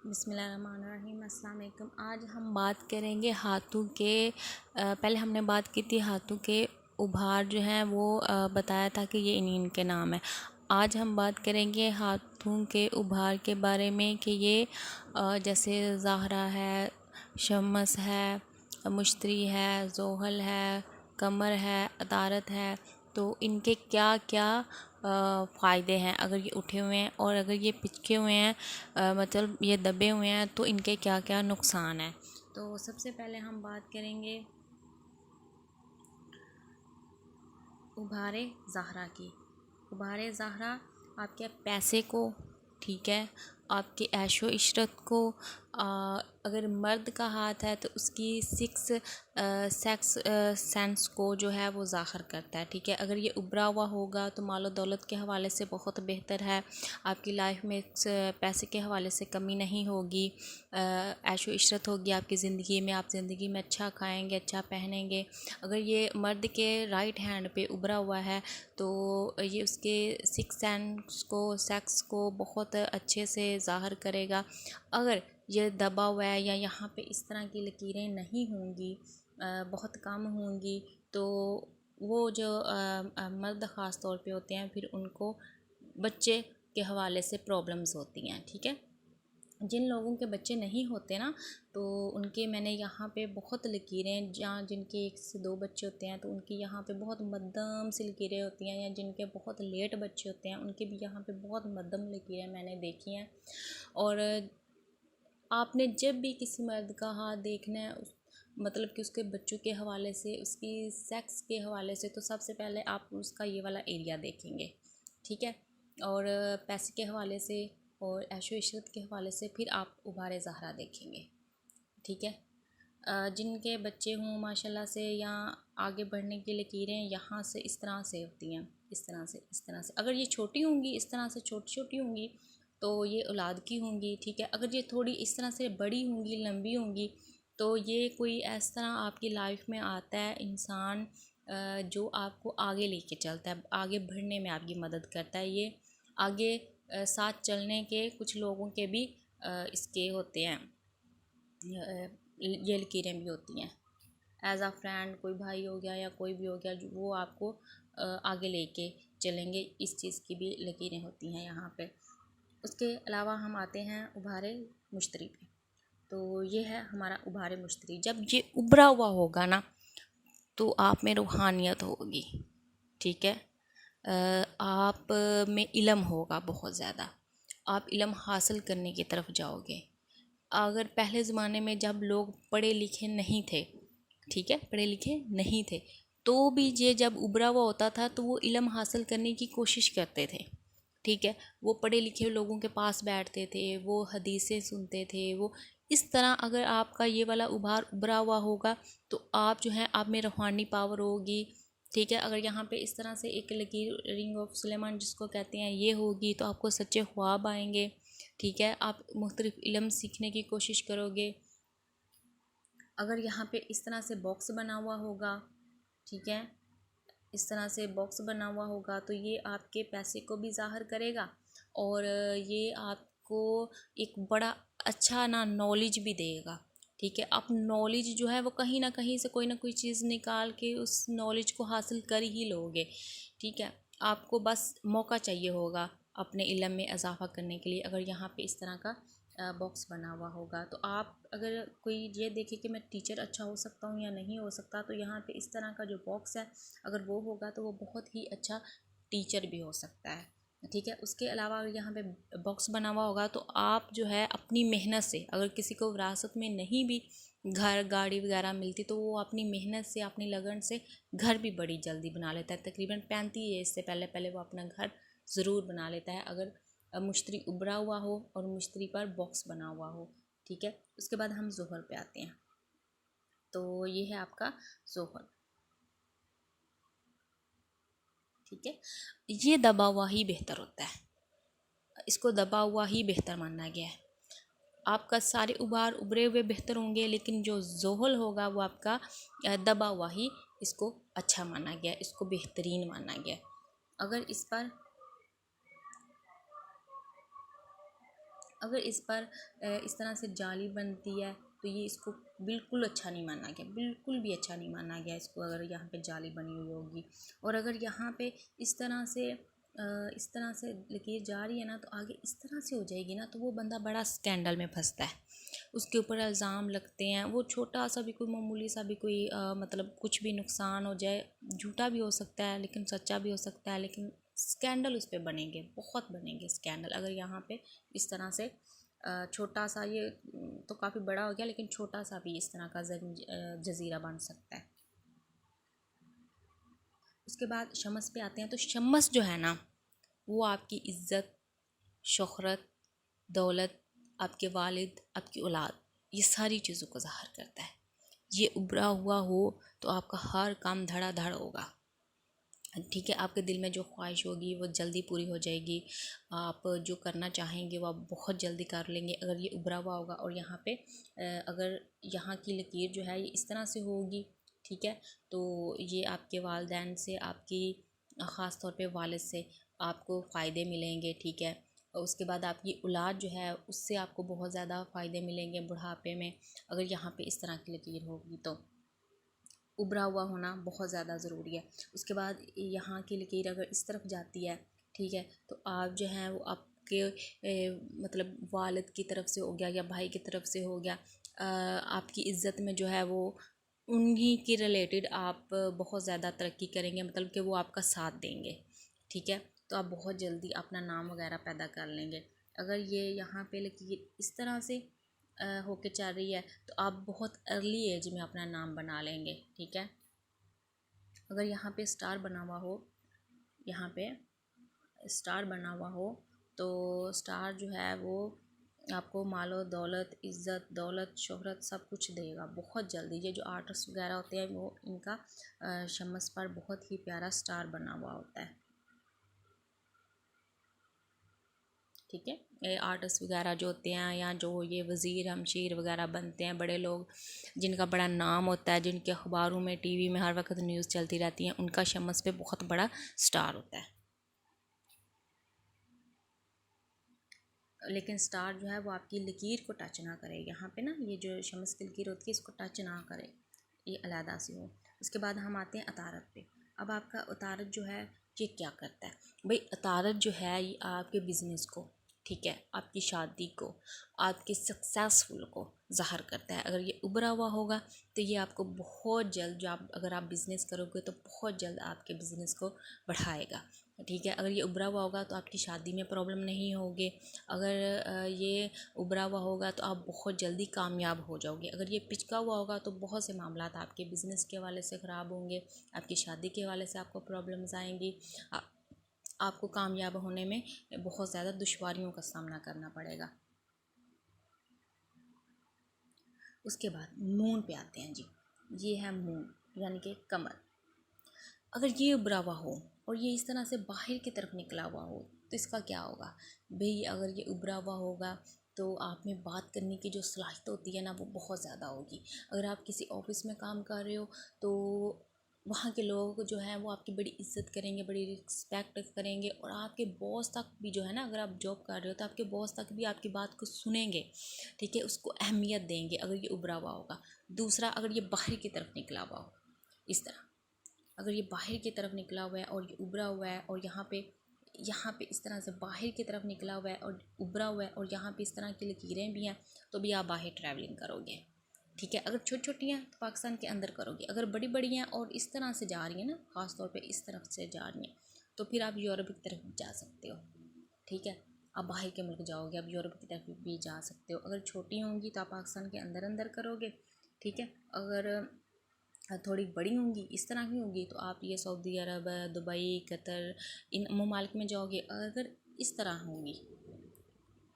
बिस्मिल्लाहिर्रहमानिर्रहीम। अस्सलाम वालेकुम। आज हम बात करेंगे हाथों के पहले हमने बात की थी हाथों के उभार जो हैं वो बताया था कि ये इनके नाम है। आज हम बात करेंगे हाथों के उभार के बारे में कि ये जैसे ज़ाहरा है, शम्स है, मुश्तरी है, जोहल है, कमर है, अतारत है। तो इनके क्या क्या फ़ायदे हैं अगर ये उठे हुए हैं, और अगर ये पिचके हुए हैं मतलब ये दबे हुए हैं तो इनके क्या क्या नुकसान हैं। तो सबसे पहले हम बात करेंगे उभारे ज़ाहरा की। उभारे ज़ाहरा आपके पैसे को, ठीक है, आपके ऐशो इशरत को, अगर मर्द का हाथ है तो उसकी सेक्स सेंस को जो है वो ज़ाहिर करता है, ठीक है। अगर ये उभरा हुआ होगा तो मालो दौलत के हवाले से बहुत बेहतर है, आपकी लाइफ में पैसे के हवाले से कमी नहीं होगी, ऐशो इशरत होगी आपकी ज़िंदगी में, आप ज़िंदगी में अच्छा खाएंगे, अच्छा पहनेंगे। अगर ये मर्द के राइट हैंड पे उभरा हुआ है तो ये उसके सिक्स सेंस को, सेक्स को बहुत अच्छे से ज़ाहिर करेगा। अगर ये दबा हुआ है या यहाँ पे इस तरह की लकीरें नहीं होंगी, बहुत कम होंगी, तो वो जो मर्द ख़ास तौर पे होते हैं फिर उनको बच्चे के हवाले से प्रॉब्लम्स होती हैं, ठीक है। जिन लोगों के बच्चे नहीं होते ना तो उनके मैंने यहाँ पे बहुत लकीरें, जहाँ जिनके 1 से 2 बच्चे होते हैं तो उनकी यहाँ पे बहुत मध्यम सी लकीरें होती हैं, या जिनके बहुत लेट बच्चे होते हैं उनके भी यहाँ पे बहुत मध्यम लकीरें मैंने देखी हैं। और आपने जब भी किसी मर्द का हाथ देखना है मतलब कि उसके बच्चों के हवाले से, उसकी सेक्स के हवाले से, तो सबसे पहले आप उसका ये वाला एरिया देखेंगे, ठीक है। और पैसे के हवाले से और ऐशो इशरत के हवाले से फिर आप उभारे ज़ाहरा देखेंगे, ठीक है। जिनके बच्चे हों माशाल्लाह से, या आगे बढ़ने की लकीरें यहाँ से इस तरह से होती हैं, इस तरह से, इस तरह से। अगर ये छोटी होंगी, इस तरह से छोटी छोटी होंगी तो ये औलाद की होंगी, ठीक है। अगर ये थोड़ी इस तरह से बड़ी होंगी, लंबी होंगी, तो ये कोई इस तरह आपकी लाइफ में आता है इंसान जो आपको आगे लेके चलता है, आगे बढ़ने में आपकी मदद करता है। ये आगे साथ चलने के कुछ लोगों के भी इसके होते हैं, ये लकीरें भी होती हैं। एज़ आ फ्रेंड कोई भाई हो गया या कोई भी हो गया, वो आपको आगे लेके चलेंगे, इस चीज़ की भी लकीरें होती हैं यहाँ पे। उसके अलावा हम आते हैं उभारे मुश्तरी पे। तो ये है हमारा उभारे मुश्तरी। जब ये उभरा हुआ होगा ना तो आप में रूहानियत होगी, ठीक है। आप में इल्म होगा बहुत ज़्यादा, आप इल्म हासिल करने की तरफ जाओगे। अगर पहले ज़माने में जब लोग पढ़े लिखे नहीं थे, ठीक है, पढ़े लिखे नहीं थे, तो भी ये जब उभरा हुआ होता था तो वो इल्म हासिल करने की कोशिश करते थे, ठीक है। वो पढ़े लिखे लोगों के पास बैठते थे, वो हदीसें सुनते थे, वो इस तरह। अगर आपका ये वाला उभार उभरा हुआ होगा तो आप जो है, आप में रूहानी पावर होगी, ठीक है। अगर यहाँ पे इस तरह से एक लकीर, रिंग ऑफ सुलेमान जिसको कहते हैं, ये होगी तो आपको सच्चे ख्वाब आएंगे, ठीक है। आप मुख्तलिफ इल्म सीखने की कोशिश करोगे। अगर यहाँ पे इस तरह से बॉक्स बना हुआ होगा, ठीक है, इस तरह से बॉक्स बना हुआ होगा तो ये आपके पैसे को भी ज़ाहिर करेगा, और ये आपको एक बड़ा अच्छा ना नॉलेज भी देगा, ठीक है। आप नॉलेज जो है वो कहीं ना कहीं से कोई ना कोई चीज़ निकाल के उस नॉलेज को हासिल कर ही लोगे, ठीक है। आपको बस मौका चाहिए होगा अपने इल्म में इजाफा करने के लिए। अगर यहाँ पे इस तरह का बॉक्स बना हुआ होगा तो आप, अगर कोई ये देखे कि मैं टीचर अच्छा हो सकता हूँ या नहीं हो सकता, तो यहाँ पे इस तरह का जो बॉक्स है अगर वो होगा तो वो बहुत ही अच्छा टीचर भी हो सकता है, ठीक है। उसके अलावा अगर यहाँ पे बॉक्स बना हुआ होगा तो आप जो है अपनी मेहनत से, अगर किसी को विरासत में नहीं भी घर गाड़ी वगैरह मिलती तो वो अपनी मेहनत से, अपनी लगन से घर भी बड़ी जल्दी बना लेता है। तकरीबन 35 एज से पहले पहले वो अपना घर ज़रूर बना लेता है, अगर मुश्तरी उभरा हुआ हो और मुश्तरी पर बॉक्स बना हुआ हो, ठीक है। उसके बाद हम जोहर पे आते हैं। तो ये है आपका जोहर, ठीक है। ये दबा हुआ ही बेहतर होता है, इसको दबा हुआ ही बेहतर माना गया है। आपका सारे उभार उभरे हुए बेहतर होंगे, लेकिन जो जोहल होगा वो आपका दबा हुआ ही इसको अच्छा माना गया, इसको बेहतरीन माना गया। अगर इस पर अगर इस पर इस तरह से जाली बनती है तो ये इसको बिल्कुल अच्छा नहीं माना गया, बिल्कुल भी अच्छा नहीं माना गया इसको, अगर यहाँ पे जाली बनी हुई होगी। और अगर यहाँ पे इस तरह से लकीर जा रही है ना, तो आगे इस तरह से हो जाएगी ना, तो वो बंदा बड़ा स्कैंडल में फंसता है, उसके ऊपर इल्ज़ाम लगते हैं। वो छोटा सा भी कोई मामूली सा भी कोई मतलब कुछ भी नुकसान हो जाए, झूठा भी हो सकता है लेकिन सच्चा भी हो सकता है, लेकिन स्कैंडल उस पर बनेंगे, बहुत बनेंगे स्कैंडल। अगर यहाँ पे इस तरह से छोटा सा, ये तो काफ़ी बड़ा हो गया, लेकिन छोटा सा भी इस तरह का जजीरा बन सकता है। उसके बाद शमस पे आते हैं। तो शमस जो है ना, वो आपकी इज़्ज़त, शोहरत, दौलत, आपके वालिद, आपकी औलाद, ये सारी चीज़ों को ज़ाहिर करता है। ये उभरा हुआ हो तो आपका हर काम धड़ाधड़ होगा, ठीक है। आपके दिल में जो ख्वाहिश होगी वो जल्दी पूरी हो जाएगी, आप जो करना चाहेंगे वो आप बहुत जल्दी कर लेंगे अगर ये उभरा हुआ होगा। और यहाँ पे अगर यहाँ की लकीर जो है ये इस तरह से होगी, ठीक है, तो ये आपके वालिदैन से, आपकी ख़ास तौर पे वालिद से आपको फ़ायदे मिलेंगे, ठीक है। और उसके बाद आपकी औलाद जो है उससे आपको बहुत ज़्यादा फ़ायदे मिलेंगे बुढ़ापे में, अगर यहाँ पे इस तरह की लकीर होगी तो उभरा हुआ होना बहुत ज़्यादा ज़रूरी है। उसके बाद यहाँ की लकीर अगर इस तरफ जाती है, ठीक है, तो आप जो हैं वो आपके मतलब वालिद की तरफ से हो गया या भाई की तरफ से हो गया, आपकी इज़्ज़त में जो है वो उन्हीं के रिलेटेड आप बहुत ज़्यादा तरक्की करेंगे, मतलब कि वो आपका साथ देंगे, ठीक है। तो आप बहुत जल्दी अपना नाम वगैरह पैदा कर लेंगे। अगर ये यहाँ पे लकीर इस तरह से होके चल रही है तो आप बहुत अर्ली एज में अपना नाम बना लेंगे, ठीक है। अगर यहाँ पे स्टार बना हुआ हो, यहाँ पे स्टार बना हुआ हो, तो स्टार जो है वो आपको मालो दौलत, इज़्ज़त, दौलत, शोहरत सब कुछ देगा बहुत जल्दी। ये जो आर्टिस्ट वगैरह होते हैं वो इनका शमस पर बहुत ही प्यारा स्टार बना हुआ होता है, ठीक है। ये आर्टिस्ट वगैरह जो होते हैं या जो ये वज़ीर हमशीर वगैरह बनते हैं, बड़े लोग जिनका बड़ा नाम होता है, जिनके अखबारों में, टीवी में हर वक्त न्यूज़ चलती रहती हैं, उनका शमस पे बहुत बड़ा स्टार होता है। लेकिन स्टार जो है वो आपकी लकीर को टच ना करे, यहाँ पे ना ये जो शमस की लकीर होती है इसको टच ना करे, ये अलहदा सी हो। उसके बाद हम आते हैं अतारत पे। अब आपका अतारत जो है ये क्या करता है भाई? अतारत जो है ये आपके बिज़नेस को, ठीक है, आपकी शादी को, आपके सक्सेसफुल को ज़ाहिर करता है। अगर ये उभरा हुआ होगा तो ये आपको बहुत जल्द, जो आप अगर आप बिज़नेस करोगे तो बहुत जल्द आपके बिज़नेस को बढ़ाएगा, ठीक है। अगर ये उभरा हुआ होगा तो आपकी शादी में प्रॉब्लम नहीं होगी। अगर ये उभरा हुआ होगा तो आप बहुत जल्दी कामयाब हो जाओगे। अगर ये पिचका हुआ होगा तो बहुत से मामला आपके बिज़नेस के हवाले से ख़राब होंगे, आपकी शादी के हवाले से आपको प्रॉब्लम्स आएंगी, आपको कामयाब होने में बहुत ज़्यादा दुश्वारियों का सामना करना पड़ेगा। उसके बाद मून पे आते हैं जी। ये है मून यानी कि कमर। अगर ये उभरा हुआ हो और ये इस तरह से बाहर की तरफ निकला हुआ हो तो इसका क्या होगा भाई? अगर ये उभरा हुआ होगा तो आप में बात करने की जो सलाहियत होती है ना वो बहुत ज़्यादा होगी। अगर आप किसी ऑफिस में काम कर रहे हो तो वहाँ के लोग जो हैं वो आपकी बड़ी इज्जत करेंगे, बड़ी रिस्पेक्ट करेंगे, और आपके बॉस तक भी जो है ना, अगर आप जॉब कर रहे हो तो आपके बॉस तक भी आपकी बात को सुनेंगे, ठीक है, उसको अहमियत देंगे अगर ये उभरा हुआ होगा। दूसरा, अगर ये बाहर की तरफ निकला हुआ हो इस तरह, अगर ये बाहर की तरफ निकला हुआ है और ये उभरा हुआ है और यहाँ पे इस तरह से बाहर की तरफ निकला हुआ है और उभरा हुआ है और यहाँ पे इस तरह की लकीरें भी हैं, तो भी आप बाहर ट्रैवलिंग करोगे, ठीक है। अगर छोटी छोटी हैं तो पाकिस्तान के अंदर करोगे, अगर बड़ी बड़ी हैं और इस तरह से जा रही हैं ना, ख़ास तौर पे इस तरफ से जा रही हैं, तो फिर आप यूरोप की तरफ जा सकते हो, ठीक है। आप बाहर के मुल्क जाओगे, आप यूरोप की तरफ भी जा सकते हो। अगर छोटी होंगी तो आप पाकिस्तान के अंदर अंदर करोगे, ठीक है। अगर थोड़ी बड़ी होंगी, इस तरह की होंगी, तो आप ये सऊदी अरब, दुबई, कतर, इन ममालिक में जाओगे। अगर इस तरह होंगी,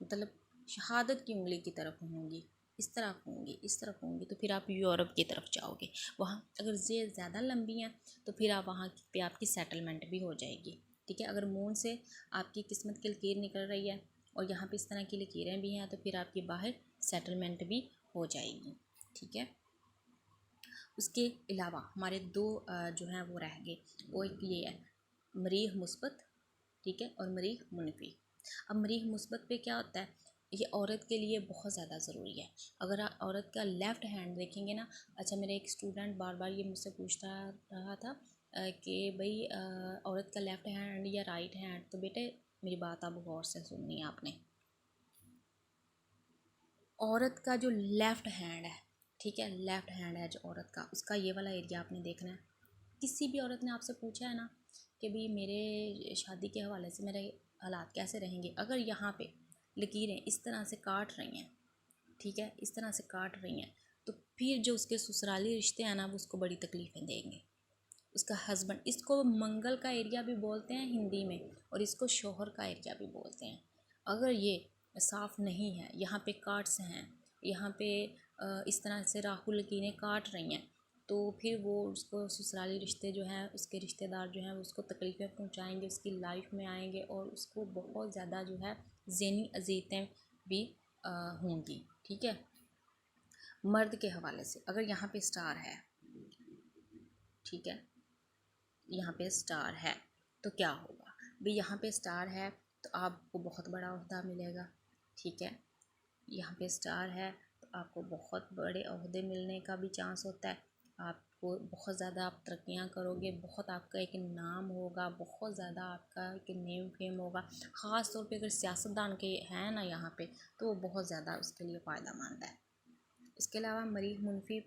मतलब शहादत की उंगली की तरफ होंगी, इस तरफ होंगी, इस तरफ होंगी, तो फिर आप यूरोप की तरफ जाओगे। वहाँ अगर ये ज़्यादा लंबी हैं तो फिर आप वहाँ पे आपकी सेटलमेंट भी हो जाएगी, ठीक है। अगर मून से आपकी किस्मत की लकीर निकल रही है और यहाँ पे इस तरह की लकीरें भी हैं तो फिर आपकी बाहर सेटलमेंट भी हो जाएगी, ठीक है। उसके अलावा हमारे दो जो हैं वो रह गए। वो एक ये है मरीख मुस्बत, ठीक है, और मरीख मुनफी। अब मरीख मुस्बत पे क्या होता है? ये औरत के लिए बहुत ज़्यादा ज़रूरी है। अगर आप औरत का लेफ़्ट हैंड देखेंगे ना, अच्छा मेरा एक स्टूडेंट बार बार ये मुझसे पूछता रहा था कि भाई औरत का लेफ़्ट हैंड या राइट हैंड। तो बेटे मेरी बात अब गौर से सुननी है आपने। औरत का जो लेफ़्ट हैंड है, ठीक है, लेफ़्ट हैंड है जो औरत का, उसका ये वाला एरिया आपने देखना है। किसी भी औरत ने आपसे पूछा है ना कि भाई मेरे शादी के हवाले से मेरे हालात कैसे रहेंगे, अगर यहाँ पे लकीरें इस तरह से काट रही हैं, ठीक है, इस तरह से काट रही हैं, तो फिर जो उसके ससुराली रिश्ते हैं ना, वो उसको बड़ी तकलीफ़ें देंगे। उसका हस्बैंड, इसको मंगल का एरिया भी बोलते हैं हिंदी में, और इसको शोहर का एरिया भी बोलते हैं। अगर ये साफ़ नहीं है, यहाँ पे काट्स हैं, यहाँ पे इस तरह से राहु लकीरें काट रही हैं, तो फिर वो उसको ससुराली रिश्ते जो हैं, उसके रिश्तेदार जो हैं, वो उसको तकलीफ़ें पहुँचाएंगे, उसकी लाइफ में आएंगे, और उसको बहुत ज़्यादा जो है ज़हनी अज़ियतें भी होंगी, ठीक है। मर्द के हवाले से अगर यहाँ पे स्टार है, ठीक है, यहाँ पे स्टार है, तो क्या होगा भाई, यहाँ पे स्टार है तो आपको बहुत बड़ा ओहदा मिलेगा, ठीक है। यहाँ पे स्टार है तो आपको बहुत बड़े ओहदे मिलने का भी चांस होता है। आपको बहुत ज़्यादा आप तरक्कियाँ करोगे, बहुत आपका एक नाम होगा, बहुत ज़्यादा आपका एक नेम फेम होगा। ख़ास तौर पे अगर सियासतदान के हैं ना यहाँ पे, तो वो बहुत ज़्यादा उसके लिए फ़ायदा मंद है। इसके अलावा मरीख मुनफी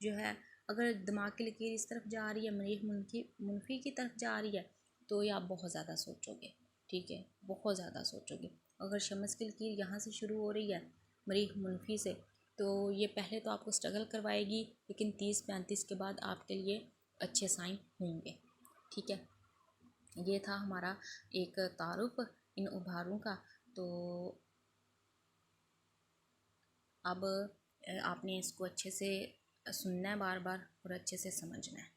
जो है, अगर दिमाग की लकीर इस तरफ जा रही है, मरीख मुनफी की तरफ जा रही है, तो ये आप बहुत ज़्यादा सोचोगे, ठीक है, बहुत ज़्यादा सोचोगे। अगर शमस की लकीर यहाँ से शुरू हो रही है मरीख मुनफी से, तो ये पहले तो आपको स्ट्रगल करवाएगी, लेकिन 30-35 के बाद आपके लिए अच्छे साइन होंगे, ठीक है। ये था हमारा एक तारुफ इन उभारों का। तो अब आपने इसको अच्छे से सुनना है बार बार, और अच्छे से समझना है।